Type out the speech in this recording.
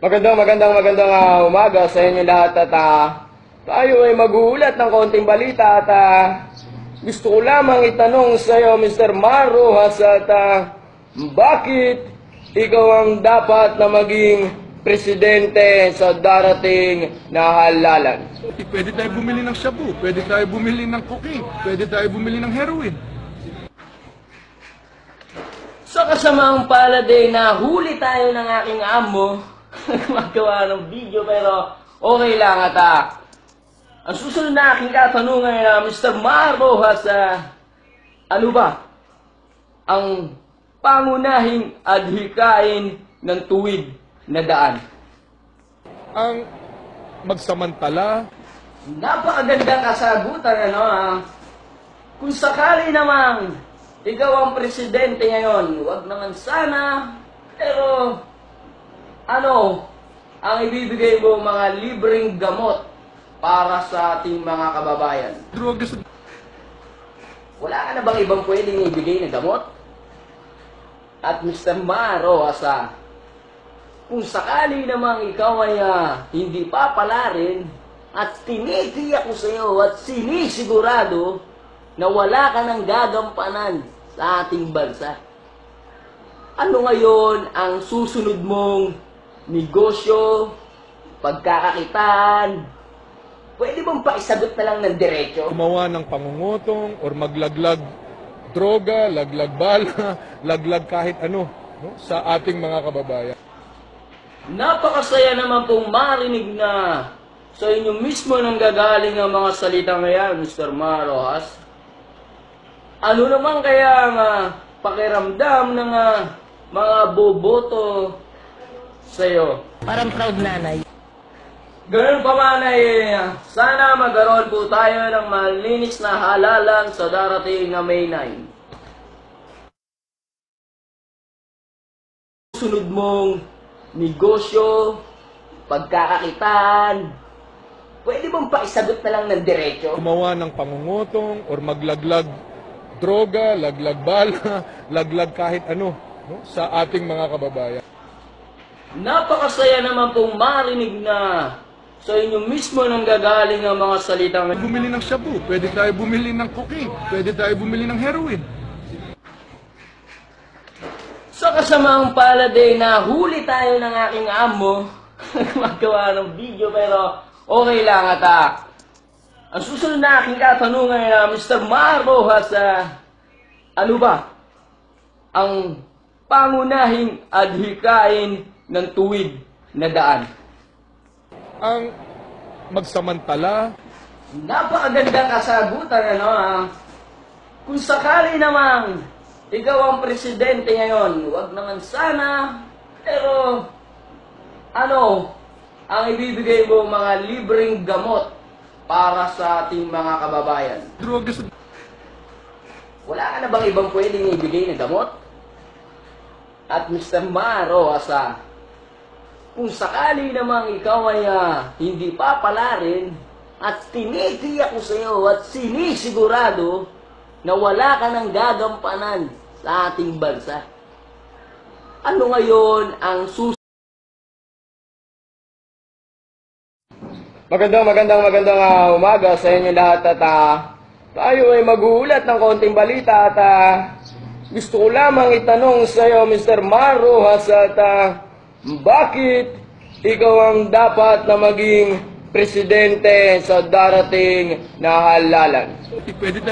Magandang umaga sa inyo lahat at tayo ay maguulat ng konting balita at gusto ko lamang itanong sa iyo, Mr. Mar Roxas, at bakit ikaw ang dapat na maging presidente sa darating na halalan? Pwede tayo bumili ng shabu, pwede tayo bumili ng cocaine, pwede tayo bumili ng heroin. Sa kasamaang palad na huli tayo ng aking amo, magawa ng video, pero okay lang at ang susunod na aking katanungan na Mr. Mar Roxas, ano ba ang pangunahing adhikain ng tuwid na daan? Ang magsamantala. Napakagandang kasagutan, Kung sakali namang ikaw ang presidente ngayon, wag naman sana, pero ano ang ibibigay mo mga libreng gamot para sa ating mga kababayan? Drogas. Wala ka na bang ibang pwedeng ibigay na gamot? At Mr. Mar Roxas, kung sakali namang ikaw ay hindi papalarin at tinitiyak ko sa iyo at sinisigurado na wala ka ng gagampanan sa ating bansa, ano ngayon ang susunod mong negosyo, pagkakakitaan? Pwede bang paisagot na lang ng diretso? Gumawa ng pangungutong or maglaglag droga, laglag bala, laglag kahit ano, no, sa ating mga kababayan. Napakasaya naman pong marinig na sa inyo mismo nang gagaling ang mga salita ngayon, Mr. Mar Roxas. Ano naman kaya ang pakiramdam ng mga boboto sa iyo? Parang proud nanay. Ganun pa man ay sana magkaroon po tayo ng malinis na halalan sa darating na May 9. Sunod mong negosyo, pagkakakitaan, pwede bang paisagot na lang ng diretso? Gumawa ng pangungutong or maglaglag droga, laglag bala, laglag kahit ano, no, sa ating mga kababayan. Napakasaya naman pong marinig na sa inyo mismo nang gagaling ang mga salita ngayon. Bumili ng shabu, pwede tayo bumili ng cocaine, pwede tayo bumili ng heroin. Sa kasamaang palad na huli tayo ng aking amo, magawa ng video, pero okay lang at ang susunod na aking katanungan na Mr. Mar Roxas, ano ba ang pangunahing adhikain ng tuwid na daan? Ang magsamantala. Napakagandang kasagutan, Kung sakali namang ikaw ang presidente ngayon, wag naman sana, pero ano ang ibibigay mo mga libreng gamot para sa ating mga kababayan? Drogas. Wala ka na bang ibang pwedeng ibigay na gamot? At Mr. Mar Roxas, kung sakali namang ikaw ay hindi papalarin at tinitiyak ko sa iyo at sinisigurado na wala ka ng gagampanan sa ating bansa, ano ngayon ang susunod? Magandang umaga sa inyo lahat at tayo ay maguulat ng konting balita at gusto ko lamang itanong sa iyo, Mr. Mar Roxas, at bakit ikaw ang dapat na maging presidente sa darating na halalan? Pwede tayo